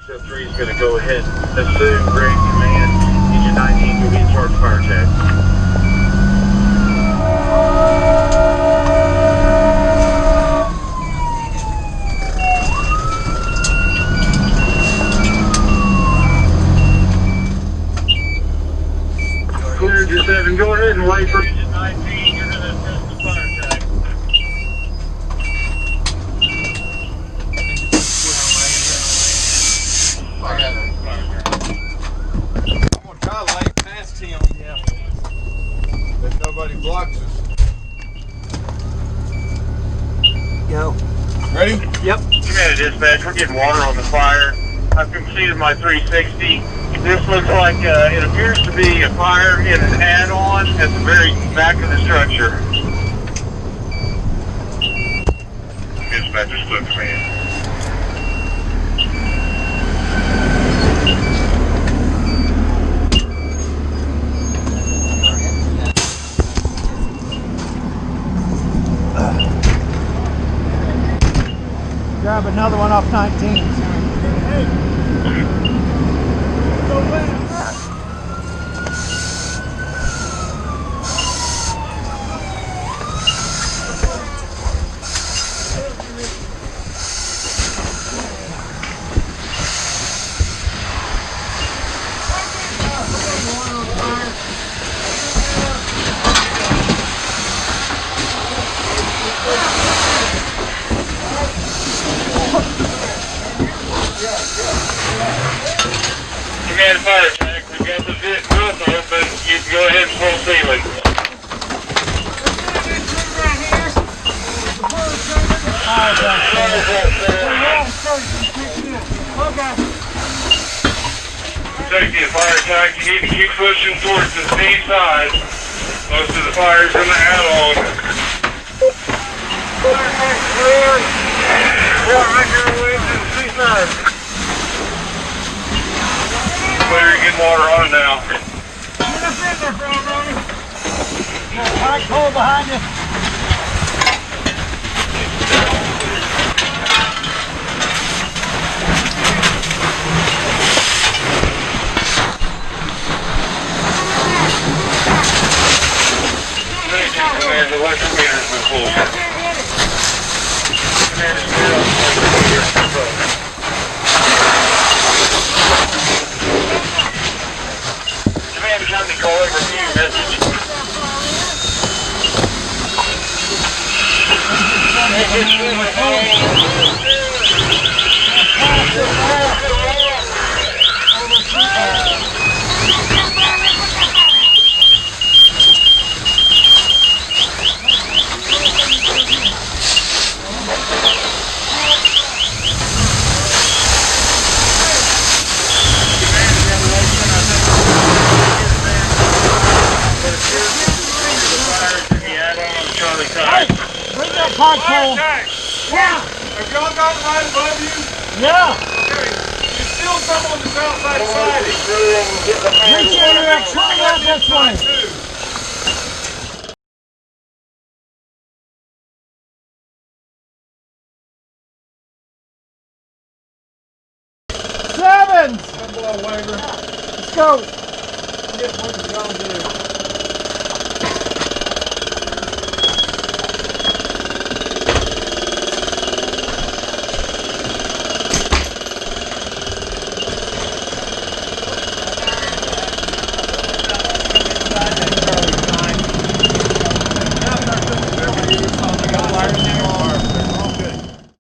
SW is going to go ahead and assume Grand Command. Engine 19 will be in charge of fire attack. Clear, just 7, go ahead and wait for Engine 19. You're going to assist the fire attack. I'm gonna try to lay past him. Yeah. If nobody blocks us. Go. Ready? Yep. Command dispatch, we're getting water on the fire. I've completed my 360. This looks like it appears to be a fire in an add-on at the very back of the structure. Dispatcher, split command. Grab another one off 19. Hey. Go back. Command fire attack, we've got the roof open. You can go ahead and full ceiling. Safety and fire attack, you need to keep pushing towards the sea side. Most of the fires in the add-on. Fire attack clear. Yeah, right here away to the sea side. Clear, you're getting water on it now. Get us in there, Brody. Got a tight hole behind you. Command, the electric meter's been full. Command is clear on the electric meter. Command, time to call over to your message. Bring that pipe pole. Yeah. Have y'all got it right above you? Yeah. Okay. There's still some on the south side of Make sure you're turn out this way. Sevens. Let's go. Get what you're gonna do.